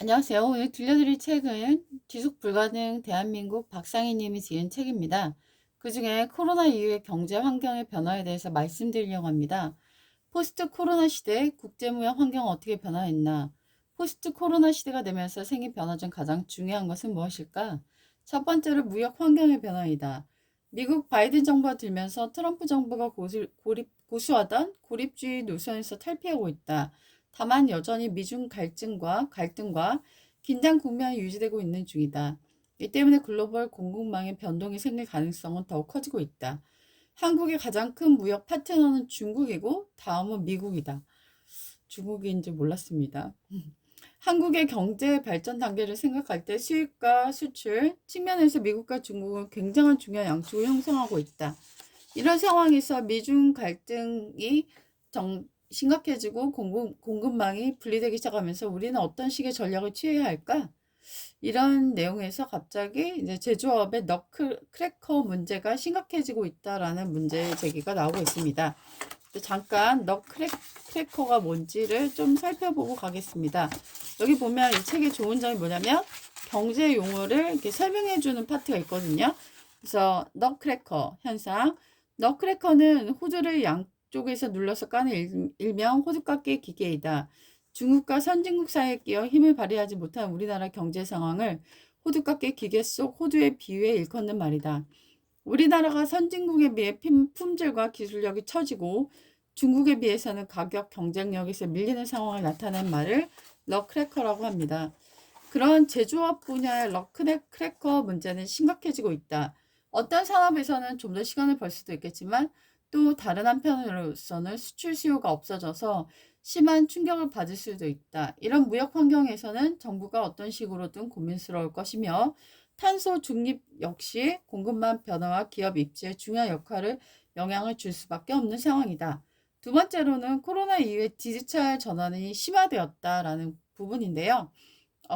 안녕하세요. 오늘 들려드릴 책은 지속 불가능 대한민국 박상희 님이 지은 책입니다. 그중에 코로나 이후의 경제 환경의 변화에 대해서 말씀드리려고 합니다. 포스트 코로나 시대 국제무역 환경은 어떻게 변화했나? 포스트 코로나 시대가 되면서 생긴 변화 중 가장 중요한 것은 무엇일까? 첫 번째로 무역 환경의 변화이다. 미국 바이든 정부가 들면서 트럼프 정부가 고수하던 고립주의 노선에서 탈피하고 있다. 다만 여전히 미중 갈등과 긴장 국면이 유지되고 있는 중이다. 이 때문에 글로벌 공급망의 변동이 생길 가능성은 더욱 커지고 있다. 한국의 가장 큰 무역 파트너는 중국이고 다음은 미국이다. 중국인지 몰랐습니다. 한국의 경제 발전 단계를 생각할 때 수입과 수출 측면에서 미국과 중국은 굉장한 중요한 양축을 형성하고 있다. 이런 상황에서 미중 갈등이 심각해지고 공급망이 분리되기 시작하면서 우리는 어떤 식의 전략을 취해야 할까? 이런 내용에서 갑자기 이제 제조업의 너클크래커 문제가 심각해지고 있다라는 문제 제기가 나오고 있습니다. 잠깐 너클크래커가 뭔지를 좀 살펴보고 가겠습니다. 여기 보면 이 책의 좋은 점이 뭐냐면 경제 용어를 이렇게 설명해 주는 파트가 있거든요. 그래서 너크래커 현상. 너크래커는 호두를 양쪽에서 눌러서 까는 일명 호두깎이 기계이다. 중국과 선진국 사이에 끼어 힘을 발휘하지 못한 우리나라 경제 상황을 호두깎이 기계 속 호두에 비유해 일컫는 말이다. 우리나라가 선진국에 비해 품질과 기술력이 처지고 중국에 비해서는 가격 경쟁력에서 밀리는 상황을 나타낸 말을 럭크래커라고 합니다. 그런 제조업 분야의 럭크래커 문제는 심각해지고 있다. 어떤 산업에서는 좀 더 시간을 벌 수도 있겠지만 또 다른 한편으로서는 수출 수요가 없어져서 심한 충격을 받을 수도 있다. 이런 무역 환경에서는 정부가 어떤 식으로든 고민스러울 것이며 탄소 중립 역시 공급망 변화와 기업 입지에 중요한 영향을 줄 수밖에 없는 상황이다. 두 번째로는 코로나 이후에 디지털 전환이 심화되었다라는 부분인데요.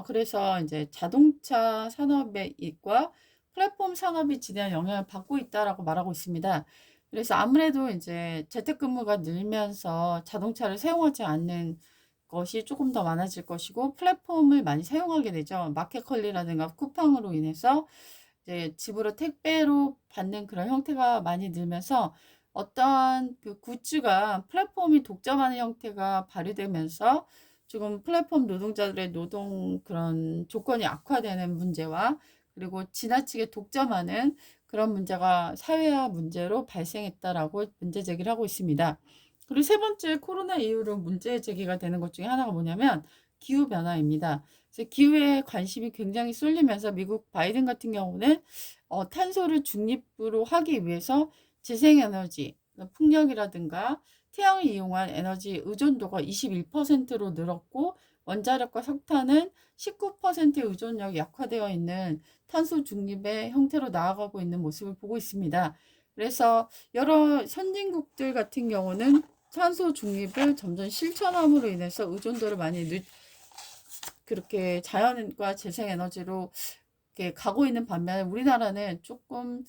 그래서 이제 자동차 산업의 이익과 플랫폼 산업이 지대한 영향을 받고 있다라고 말하고 있습니다. 그래서 아무래도 이제 재택근무가 늘면서 자동차를 사용하지 않는 것이 조금 더 많아질 것이고 플랫폼을 많이 사용하게 되죠. 마켓컬리라든가 쿠팡으로 인해서 이제 집으로 택배로 받는 그런 형태가 많이 늘면서 어떤 그 굿즈가 플랫폼이 독점하는 형태가 발휘되면서 지금 플랫폼 노동자들의 노동 그런 조건이 악화되는 문제와 그리고 지나치게 독점하는 그런 문제가 사회화 문제로 발생했다라고 문제 제기를 하고 있습니다. 그리고 세 번째 코로나 이후로 문제 제기가 되는 것 중에 하나가 뭐냐면 기후 변화입니다. 그래서 기후에 관심이 굉장히 쏠리면서 미국 바이든 같은 경우는 탄소를 중립으로 하기 위해서 재생에너지, 풍력이라든가 태양을 이용한 에너지 의존도가 21%로 늘었고 원자력과 석탄은 19%의 의존력이 약화되어 있는 탄소 중립의 형태로 나아가고 있는 모습을 보고 있습니다. 그래서 여러 선진국들 같은 경우는 탄소 중립을 점점 실천함으로 인해서 의존도를 많이 그렇게 자연과 재생에너지로 이렇게 가고 있는 반면에 우리나라는 조금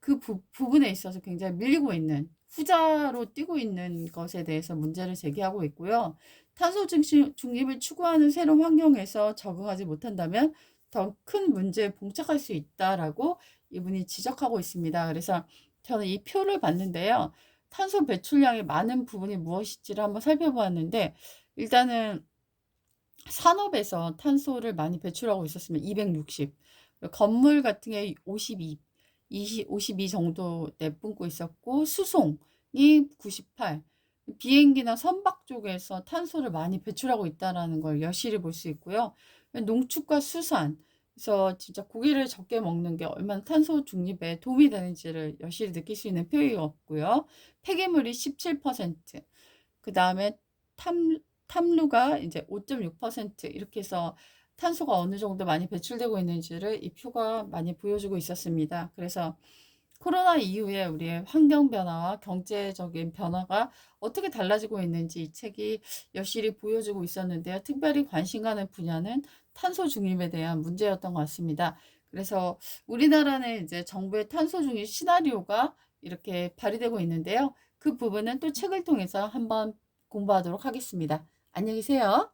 그 부분에 있어서 굉장히 밀리고 있는 후자로 뛰고 있는 것에 대해서 문제를 제기하고 있고요. 탄소 중립을 추구하는 새로운 환경에서 적응하지 못한다면 더 큰 문제에 봉착할 수 있다라고 이분이 지적하고 있습니다. 그래서 저는 이 표를 봤는데요. 탄소 배출량의 많은 부분이 무엇인지를 한번 살펴보았는데 일단은 산업에서 탄소를 많이 배출하고 있었으면 260, 건물 같은 게 52 정도 내뿜고 있었고, 수송이 98, 비행기나 선박 쪽에서 탄소를 많이 배출하고 있다는 걸 여실히 볼 수 있고요. 농축과 수산, 그래서 진짜 고기를 적게 먹는 게 얼마나 탄소 중립에 도움이 되는지를 여실히 느낄 수 있는 표현이었고요. 폐기물이 17%, 그 다음에 탐루가 이제 5.6% 이렇게 해서 탄소가 어느 정도 많이 배출되고 있는지를 이 표가 많이 보여주고 있었습니다. 그래서 코로나 이후에 우리의 환경 변화와 경제적인 변화가 어떻게 달라지고 있는지 이 책이 여실히 보여주고 있었는데요. 특별히 관심 가는 분야는 탄소 중립에 대한 문제였던 것 같습니다. 그래서 우리나라는 이제 정부의 탄소 중립 시나리오가 이렇게 발휘되고 있는데요. 그 부분은 또 책을 통해서 한번 공부하도록 하겠습니다. 안녕히 계세요.